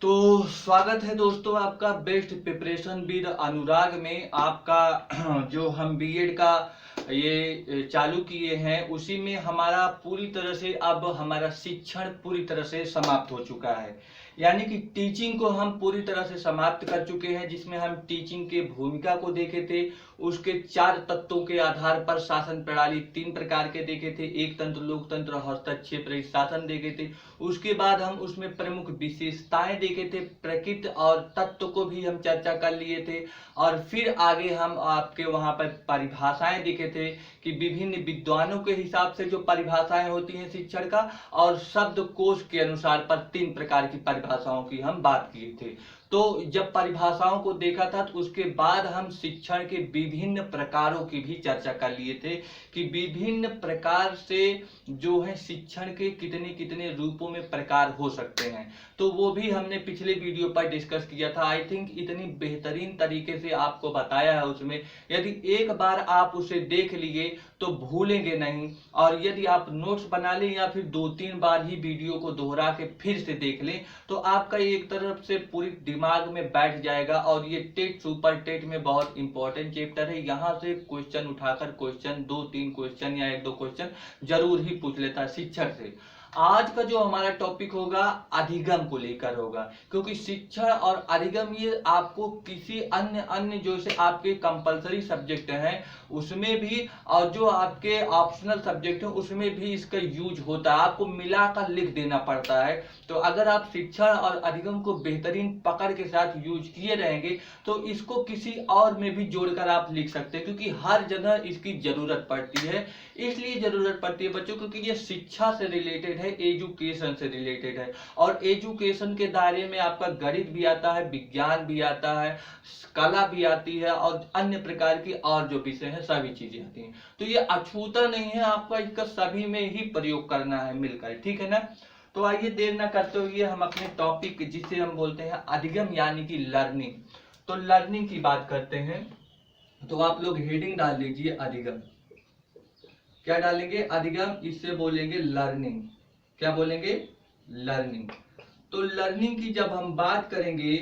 तो स्वागत है दोस्तों आपका बेस्ट प्रिपरेशन विद अनुराग में। आपका जो हम बीएड का ये चालू किए हैं उसी में हमारा पूरी तरह से अब हमारा शिक्षण पूरी तरह से समाप्त हो चुका है। यानी कि टीचिंग को हम पूरी तरह से समाप्त कर चुके हैं, जिसमें हम टीचिंग के भूमिका को देखे थे। उसके 4 तत्वों के आधार पर शासन प्रणाली 3 प्रकार के देखे थे, एक तंत्र, लोकतंत्र, हस्तक्षेप रहित शासन देखे थे। उसके बाद हम उसमें प्रमुख विशेषताएं देखे थे, प्रकृति और तत्व को भी हम चर्चा कर लिए थे। और फिर आगे हम आपके वहां पर परिभाषाएं देखे थे कि विभिन्न विद्वानों के हिसाब से जो परिभाषाएं होती हैं शिक्षण का, और शब्दकोश के अनुसार पर 3 प्रकार की परिभाषाओं की हम बात किए थे। तो जब परिभाषाओं को देखा था तो उसके बाद हम शिक्षण के विभिन्न प्रकारों की भी चर्चा कर लिए थे कि विभिन्न प्रकार से जो है शिक्षण के कितने कितने रूपों में प्रकार हो सकते हैं। तो वो भी हमने पिछले वीडियो पर डिस्कस किया था। आई थिंक इतनी बेहतरीन तरीके से आपको बताया है उसमें, यदि एक बार आप उसे देख लिए तो भूलेंगे नहीं। और यदि आप नोट्स बना लें या फिर 2-3 बार ही वीडियो को दोहरा के फिर से देख लें तो आपका एक तरफ से पूरी दिमाग में बैठ जाएगा। और ये टेट सुपर टेट में बहुत इंपॉर्टेंट चैप्टर है। यहाँ से क्वेश्चन उठाकर क्वेश्चन 2-3 क्वेश्चन या 1-2 क्वेश्चन जरूर ही पूछ लेता है शिक्षक से। आज का जो हमारा टॉपिक होगा अधिगम को लेकर होगा, क्योंकि शिक्षण और अधिगम ये आपको किसी अन्य जो से आपके कंपलसरी सब्जेक्ट हैं उसमें भी, और जो आपके ऑप्शनल सब्जेक्ट हैं उसमें भी इसका यूज होता है। आपको मिलाकर लिख देना पड़ता है। तो अगर आप शिक्षण और अधिगम को बेहतरीन पकड़ के साथ यूज किए रहेंगे तो इसको किसी और में भी जोड़कर आप लिख सकते हैं, क्योंकि हर जगह इसकी जरूरत पड़ती है। इसलिए जरूरत पड़ती है बच्चों क्योंकि ये शिक्षा से रिलेटेड है, एजुकेशन से रिलेटेड है। और एजुकेशन के दायरे में आपका गणित भी आता है, विज्ञान भी आता है, कला भी आती है और अन्य प्रकार की और जो विषय है सभी चीजें आती हैं। तो ये अछूता नहीं है, आपका इसका सभी में ही प्रयोग करना है मिलकर, ठीक है ना। तो आइए देर न करते हुए हम अपने टॉपिक जिसे हम बोलते हैं अधिगम यानी कि लर्निंग, तो लर्निंग की बात करते हैं। तो आप लोग हेडिंग डाल लीजिए अधिगम। क्या डालेंगे? अधिगम। इससे बोलेंगे लर्निंग। क्या बोलेंगे? लर्निंग। तो लर्निंग की जब हम बात करेंगे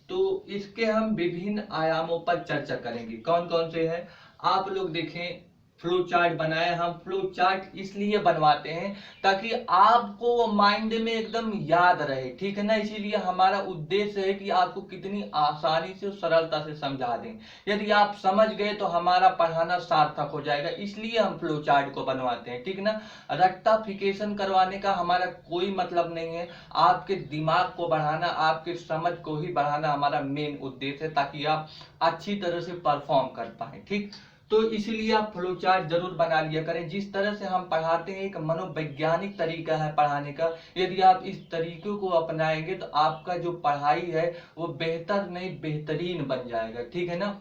तो इसके हम विभिन्न आयामों पर चर्चा करेंगे। कौन कौन से हैं आप लोग देखें। फ्लो चार्ट बनाए हम। फ्लो चार्ट इसलिए बनवाते हैं ताकि आपको माइंड में एकदम याद रहे, ठीक है ना। इसीलिए हमारा उद्देश्य है कि आपको कितनी आसानी से सरलता से समझा दें। यदि आप समझ गए तो हमारा पढ़ाना सार्थक हो जाएगा, इसलिए हम फ्लो चार्ट को बनवाते हैं, ठीक ना। रट्टाफिकेशन करवाने का हमारा कोई मतलब नहीं है। आपके दिमाग को बढ़ाना, आपके समझ को ही बढ़ाना हमारा मेन उद्देश्य है, ताकि आप अच्छी तरह से परफॉर्म कर पाए, ठीक। तो इसीलिए आप फ्लो चार्ट जरूर बना लिया करें। जिस तरह से हम पढ़ाते हैं एक मनोवैज्ञानिक तरीका है पढ़ाने का, यदि आप इस तरीके को अपनाएंगे तो आपका जो पढ़ाई है वो बेहतर नहीं बेहतरीन बन जाएगा, ठीक है ना।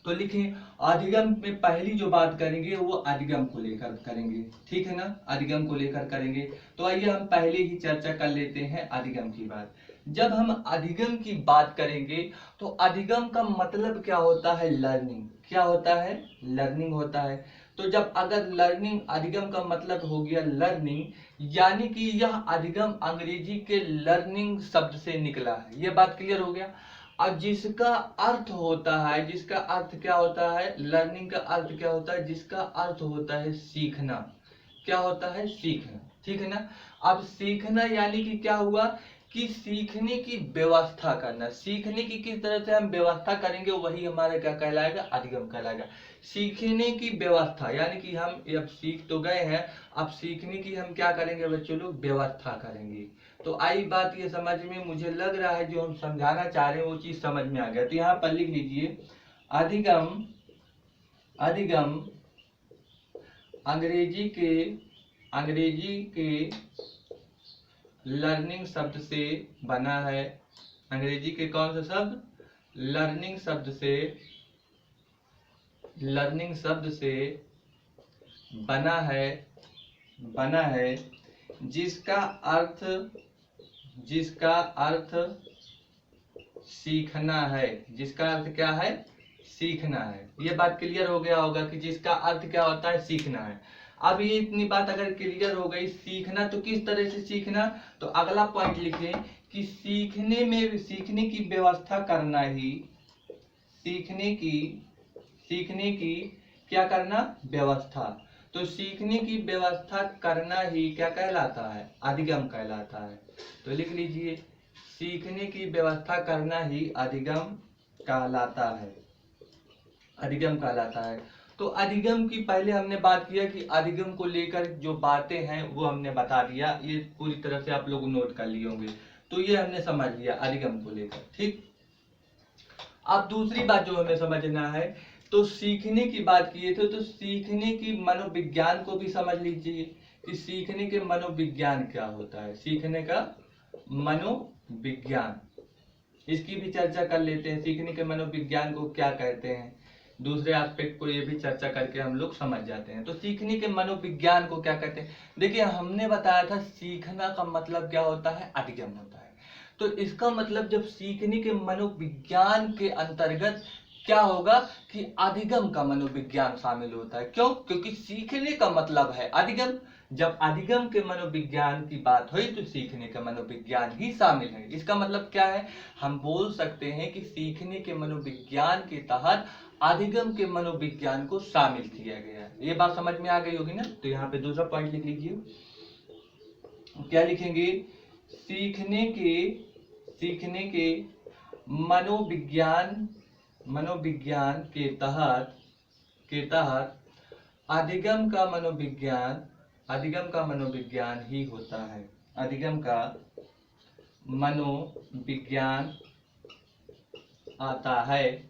तो लिखें अधिगम में पहली जो बात करेंगे वो अधिगम को लेकर करेंगे, ठीक है ना। अधिगम को लेकर करेंगे। तो आइए हम पहले ही चर्चा कर लेते हैं अधिगम की बात। जब हम अधिगम की बात करेंगे तो अधिगम का मतलब क्या होता है? लर्निंग। क्या होता है? लर्निंग होता है। तो जब अगर लर्निंग, अधिगम का मतलब हो गया लर्निंग, यानी कि यह अधिगम अंग्रेजी के लर्निंग शब्द से निकला है। यह बात क्लियर हो गया। और जिसका अर्थ होता है, जिसका अर्थ क्या होता है? लर्निंग का अर्थ क्या होता है? जिसका अर्थ होता है सीखना। क्या होता है? सीखना, ठीक है ना। अब सीखना यानी कि क्या हुआ कि सीखने की व्यवस्था करना। सीखने की किस तरह से हम व्यवस्था करेंगे वही हमारा क्या कहलाएगा? अधिगम कहलाएगा। सीखने की व्यवस्था यानी कि हम अब सीख तो गए हैं, अब सीखने की हम क्या करेंगे बच्चों लोग? व्यवस्था करेंगे। तो आई बात ये समझ में, मुझे लग रहा है जो हम समझाना चाह रहे हैं वो चीज समझ में आ गया। तो यहाँ पर लिख लीजिए अधिगम। अधिगम अंग्रेजी के लर्निंग शब्द से बना है। अंग्रेजी के कौन सा शब्द? लर्निंग शब्द से बना है जिसका अर्थ सीखना है। जिसका अर्थ क्या है? सीखना है। ये बात क्लियर हो गया होगा कि जिसका अर्थ क्या होता है? सीखना है। अब ये इतनी बात अगर क्लियर हो गई, सीखना तो किस तरह से सीखना, तो अगला पॉइंट लिखें कि सीखने की व्यवस्था करना ही, सीखने की क्या करना, व्यवस्था। तो सीखने की व्यवस्था करना ही क्या कहलाता है, अधिगम कहलाता है। तो लिख लीजिए, सीखने की व्यवस्था करना ही अधिगम कहलाता है, अधिगम कहलाता है। तो अधिगम की पहले हमने बात किया कि अधिगम को लेकर जो बातें हैं वो हमने बता दिया, ये पूरी तरह से आप लोग नोट कर लिए होंगे। तो ये हमने समझ लिया अधिगम को लेकर, ठीक। अब दूसरी बात जो हमें समझना है, तो सीखने की बात किए थे, तो सीखने की मनोविज्ञान को भी समझ लीजिए कि सीखने के मनोविज्ञान क्या होता है, सीखने का मनोविज्ञान, इसकी भी चर्चा कर लेते हैं। सीखने के मनोविज्ञान को क्या कहते हैं, दूसरे एस्पेक्ट को ये भी चर्चा करके हम लोग समझ जाते हैं। तो सीखने के मनोविज्ञान को क्या कहते हैं, देखिए हमने बताया था सीखना का मतलब क्या होता है, अधिगम होता है। तो इसका मतलब जब सीखने के मनोविज्ञान के अंतर्गत क्या होगा कि अधिगम का मनोविज्ञान शामिल होता है। क्यों, क्योंकि सीखने का मतलब है अधिगम। जब अधिगम के मनोविज्ञान की बात हुई तो सीखने का मनोविज्ञान ही शामिल है। इसका मतलब क्या है, हम बोल सकते हैं कि सीखने के मनोविज्ञान के तहत अधिगम के मनोविज्ञान को शामिल किया गया है। ये बात समझ में आ गई होगी ना। तो यहाँ पे दूसरा पॉइंट लिख लीजिए, क्या लिखेंगे, सीखने के मनोविज्ञान के तहत अधिगम का मनोविज्ञान ही होता है, अधिगम का मनोविज्ञान आता है।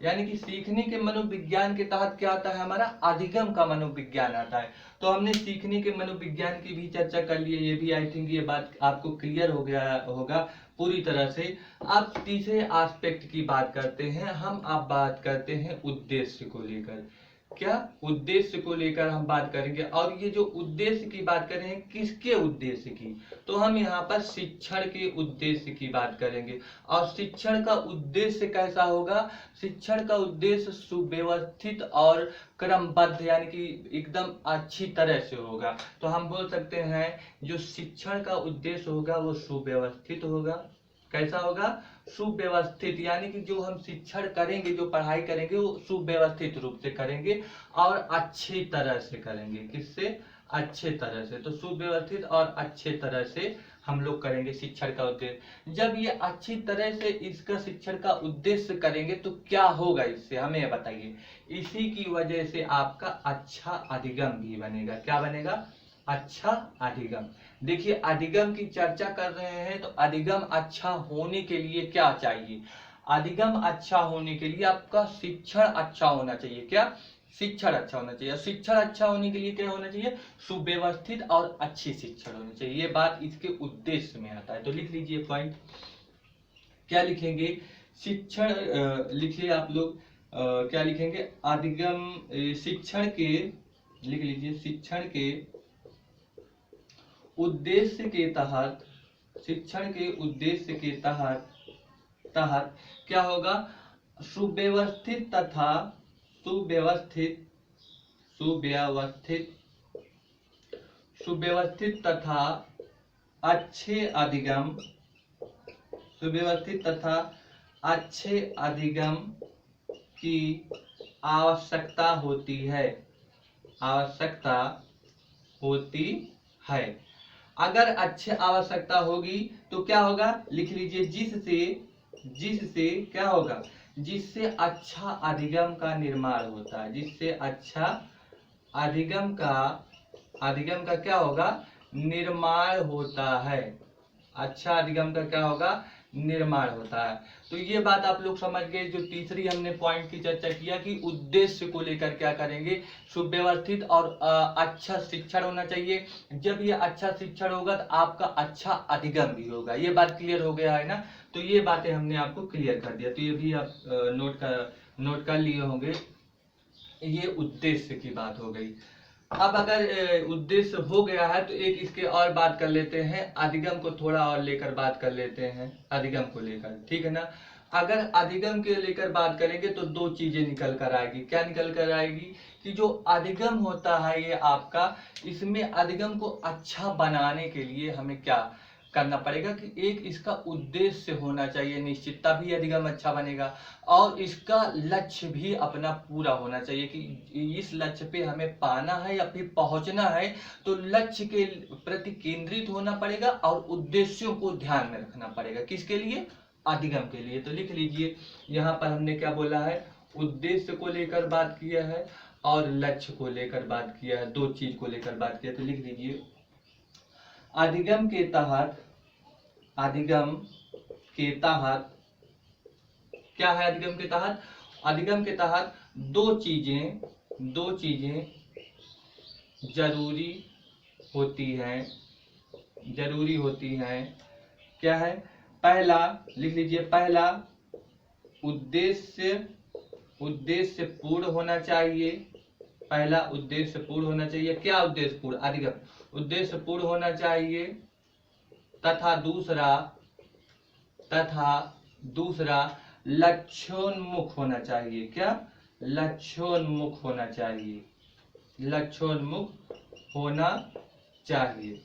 यानी कि सीखने के मनोविज्ञान के तहत क्या आता है, हमारा अधिगम का मनोविज्ञान आता है। तो हमने सीखने के मनोविज्ञान की भी चर्चा कर ली है, ये भी आई थिंक ये बात आपको क्लियर हो गया होगा पूरी तरह से। अब तीसरे एस्पेक्ट की बात करते हैं हम, आप बात करते हैं उद्देश्य को लेकर। क्या, उद्देश्य को लेकर हम बात करेंगे। और ये जो उद्देश्य की बात करें, किसके उद्देश्य की, तो हम यहाँ पर शिक्षण के उद्देश्य की बात करेंगे। और शिक्षण का उद्देश्य कैसा होगा, शिक्षण का उद्देश्य सुव्यवस्थित और क्रमबद्ध, यानी कि एकदम अच्छी तरह से होगा। तो हम बोल सकते हैं जो शिक्षण का उद्देश्य होगा वो सुव्यवस्थित होगा। कैसा होगा, सुव्यवस्थित, यानी कि जो हम शिक्षण करेंगे, जो पढ़ाई करेंगे वो सुव्यवस्थित रूप से करेंगे और अच्छी तरह से करेंगे। किससे, अच्छे तरह से। तो सुव्यवस्थित और अच्छे तरह से हम लोग करेंगे शिक्षण का उद्देश्य। जब ये अच्छी तरह से इसका शिक्षण का उद्देश्य करेंगे तो क्या होगा, इससे हमें बताइए। इसी की वजह से आपका अच्छा अधिगम भी बनेगा। क्या बनेगा, अच्छा अधिगम। देखिए अधिगम की चर्चा कर रहे हैं, तो अधिगम अच्छा होने के लिए क्या चाहिए, अधिगम अच्छा होने के लिए आपका शिक्षण अच्छा होना चाहिए। क्या, शिक्षण अच्छा होना चाहिए। शिक्षण अच्छा होने के लिए क्या होना चाहिए, सुव्यवस्थित और अच्छी शिक्षण होनी चाहिए। ये बात इसके उद्देश्य में आता है। तो लिख लीजिए पॉइंट, क्या लिखेंगे, शिक्षण, लिखिए आप लोग, क्या लिखेंगे, अधिगम, शिक्षण के, लिख लीजिए, शिक्षण के उद्देश्य के तहत, शिक्षण के उद्देश्य के तहत क्या होगा, सुव्यवस्थित तथा सुव्यवस्थित तथा अच्छे अधिगम, सुव्यवस्थित तथा अच्छे अधिगम की आवश्यकता होती है, आवश्यकता होती है। अगर अच्छे आवश्यकता होगी तो क्या होगा, लिख लीजिए, जिससे क्या होगा, जिससे अच्छा अधिगम का निर्माण होता है, जिससे अच्छा अधिगम का क्या होगा, निर्माण होता है। अच्छा अधिगम का क्या होगा, निर्माण होता है। तो ये बात आप लोग समझ गए। जो तीसरी हमने पॉइंट की चर्चा किया कि उद्देश्य को लेकर क्या करेंगे, सुव्यवस्थित और अच्छा शिक्षण होना चाहिए। जब ये अच्छा शिक्षण होगा तो आपका अच्छा अधिगम भी होगा। ये बात क्लियर हो गया है ना। तो ये बातें हमने आपको क्लियर कर दिया। तो ये भी आप नोट कर लिए होंगे। ये उद्देश्य की बात हो गई। अब अगर उद्देश्य हो गया है तो एक इसके और बात कर लेते हैं, अधिगम को थोड़ा और लेकर बात कर लेते हैं, अधिगम को लेकर, ठीक है ना। अगर अधिगम के लेकर बात करेंगे तो दो चीजें निकल कर आएगी। क्या निकल कर आएगी कि जो अधिगम होता है ये आपका, इसमें अधिगम को अच्छा बनाने के लिए हमें क्या करना पड़ेगा कि एक इसका उद्देश्य होना चाहिए निश्चित, तभी अधिगम अच्छा बनेगा। और इसका लक्ष्य भी अपना पूरा होना चाहिए कि इस लक्ष्य पे हमें पाना है या फिर पहुंचना है, तो लक्ष्य के प्रति केंद्रित होना पड़ेगा और उद्देश्यों को ध्यान में रखना पड़ेगा। किसके लिए? अधिगम के लिए। तो लिख लीजिए, यहाँ पर हमने क्या बोला है, उद्देश्य को लेकर बात किया है और लक्ष्य को लेकर बात किया है, दो चीज को लेकर बात किया। तो लिख लीजिए, अधिगम के तहत, अधिगम के तहत क्या है? अधिगम के तहत, अधिगम के तहत दो चीजें जरूरी होती हैं। क्या है? पहला लिख लीजिए, पहला उद्देश्य पूर्ण होना चाहिए। पहला उद्देश्य पूर्ण होना चाहिए। क्या उद्देश्य पूर्ण? अधिगम उद्देश्य पूर्ण होना चाहिए। तथा दूसरा लक्ष्योन्मुख होना चाहिए। क्या? लक्ष्योन्मुख होना चाहिए। लक्ष्योन्मुख होना चाहिए।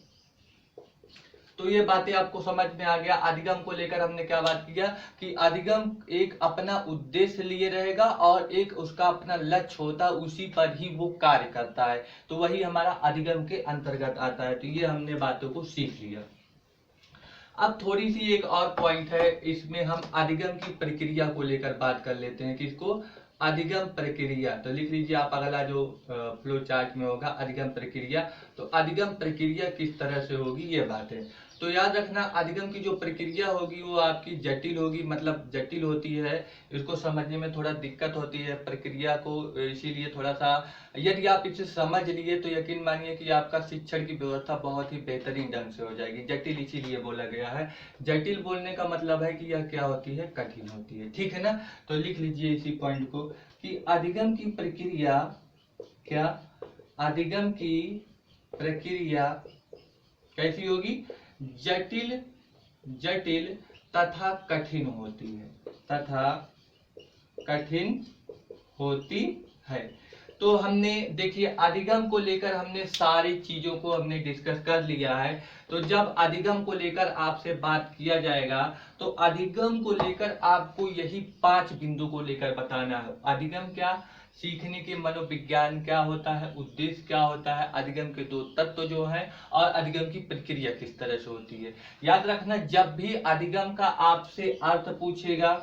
तो ये बातें आपको समझ में आ गया। अधिगम को लेकर हमने क्या बात किया कि अधिगम एक अपना उद्देश्य लिए रहेगा और एक उसका अपना लक्ष्य होता है, उसी पर ही वो कार्य करता है, तो वही हमारा अधिगम के अंतर्गत आता है। तो ये हमने बातों को सीख लिया। अब थोड़ी सी एक और पॉइंट है, इसमें हम अधिगम की प्रक्रिया को लेकर बात कर लेते हैं। किसको? अधिगम प्रक्रिया। तो लिख लीजिए आप, अगला जो फ्लो चार्ट में होगा अधिगम प्रक्रिया। तो अधिगम प्रक्रिया किस तरह से होगी ये बात है। तो याद रखना, अधिगम की जो प्रक्रिया होगी वो आपकी जटिल होगी, मतलब जटिल होती है, इसको समझने में थोड़ा दिक्कत होती है प्रक्रिया को, इसीलिए थोड़ा सा यदि आप इसे समझ लिए तो यकीन मानिए कि आपका शिक्षण की व्यवस्था बहुत ही बेहतरीन ढंग से हो जाएगी। जटिल इसीलिए बोला गया है, जटिल बोलने का मतलब है कि यह क्या होती है? कठिन होती है। ठीक है ना? तो लिख लीजिए इसी पॉइंट को कि अधिगम की प्रक्रिया, क्या? अधिगम की प्रक्रिया कैसी होगी? जटिल तथा कठिन होती है। तो हमने देखिए अधिगम को लेकर हमने सारी चीजों को हमने डिस्कस कर लिया है। तो जब अधिगम को लेकर आपसे बात किया जाएगा तो अधिगम को लेकर आपको यही 5 बिंदु को लेकर बताना है। अधिगम क्या? सीखने के मनोविज्ञान क्या होता है, उद्देश्य क्या होता है, अधिगम के 2 तत्व जो हैं, और अधिगम की प्रक्रिया किस तरह से होती है। याद रखना, जब भी अधिगम का आपसे अर्थ पूछेगा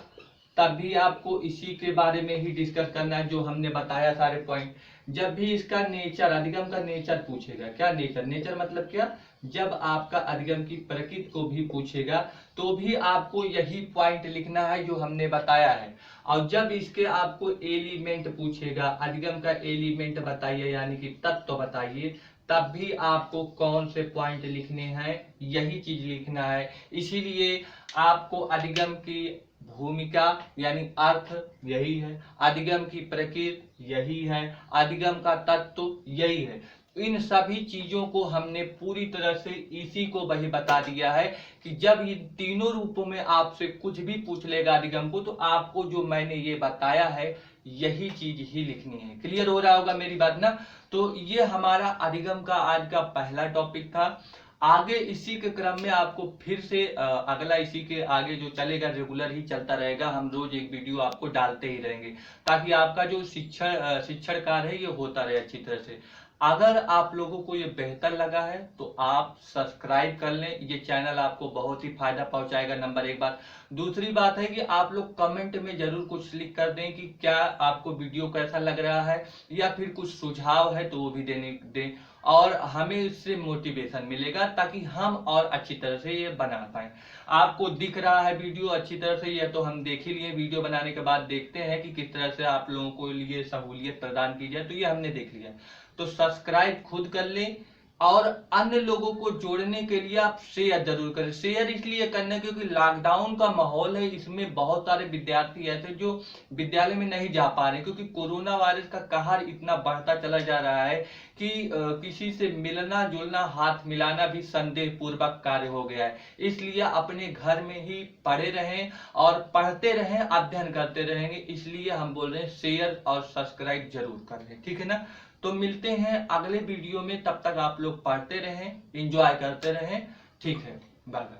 तभी आपको इसी के बारे में ही डिस्कस करना है जो हमने बताया सारे पॉइंट। जब भी इसका नेचर, अधिगम का नेचर पूछेगा, क्या नेचर? नेचर मतलब क्या? जब आपका अधिगम की प्रकृति को भी पूछेगा तो भी आपको यही पॉइंट लिखना है जो हमने बताया है। और जब इसके आपको एलिमेंट पूछेगा, अधिगम का एलिमेंट बताइए यानी कि तत्व बताइए, तब भी आपको कौन से पॉइंट लिखने हैं, यही चीज लिखना है। इसीलिए आपको अधिगम की भूमिका यानी अर्थ यही है, अधिगम की प्रकृति यही है, अधिगम का तत्व यही है। इन सभी चीजों को हमने पूरी तरह से इसी को वही बता दिया है कि जब ये तीनों रूपों में आपसे कुछ भी पूछ लेगा अधिगम को, तो आपको जो मैंने ये बताया है यही चीज ही लिखनी है। क्लियर हो रहा होगा मेरी बात ना? तो ये हमारा अधिगम का आज का पहला टॉपिक था। आगे इसी के क्रम में आपको फिर से अगला इसी के आगे जो चलेगा रेगुलर ही चलता रहेगा, हम रोज एक वीडियो आपको डालते ही रहेंगे ताकि आपका जो शिक्षण कार्य है ये होता रहे अच्छी तरह से। अगर आप लोगों को ये बेहतर लगा है तो आप सब्सक्राइब कर लें, ये चैनल आपको बहुत ही फायदा पहुंचाएगा, नंबर 1 बात। दूसरी बात है कि आप लोग कमेंट में जरूर कुछ लिख कर दें कि क्या आपको वीडियो कैसा लग रहा है, या फिर कुछ सुझाव है तो वो भी दें, और हमें इससे मोटिवेशन मिलेगा ताकि हम और अच्छी तरह से ये बना पाए। आपको दिख रहा है वीडियो अच्छी तरह से, ये तो हम देख ही लिए, वीडियो बनाने के बाद देखते हैं कि किस तरह से आप लोगों को लिए सहूलियत प्रदान की जाए, तो ये हमने देख लिया। तो सब्सक्राइब खुद कर लें, और अन्य लोगों को जोड़ने के लिए आप शेयर जरूर करें। शेयर इसलिए करना क्योंकि लॉकडाउन का माहौल है, इसमें बहुत सारे विद्यार्थी ऐसे जो विद्यालय में नहीं जा पा रहे क्योंकि कोरोना वायरस का कहर इतना बढ़ता चला जा रहा है कि किसी से मिलना जुलना हाथ मिलाना भी संदेह पूर्वक कार्य हो गया है। इसलिए अपने घर में ही पढ़े रहें और पढ़ते रहें, अध्ययन करते रहेंगे। इसलिए हम बोल रहे हैं शेयर और सब्सक्राइब जरूर करें, ठीक है ना। तो मिलते हैं अगले वीडियो में, तब तक आप लोग पढ़ते रहें, एंजॉय करते रहें, ठीक है, बाय बाय।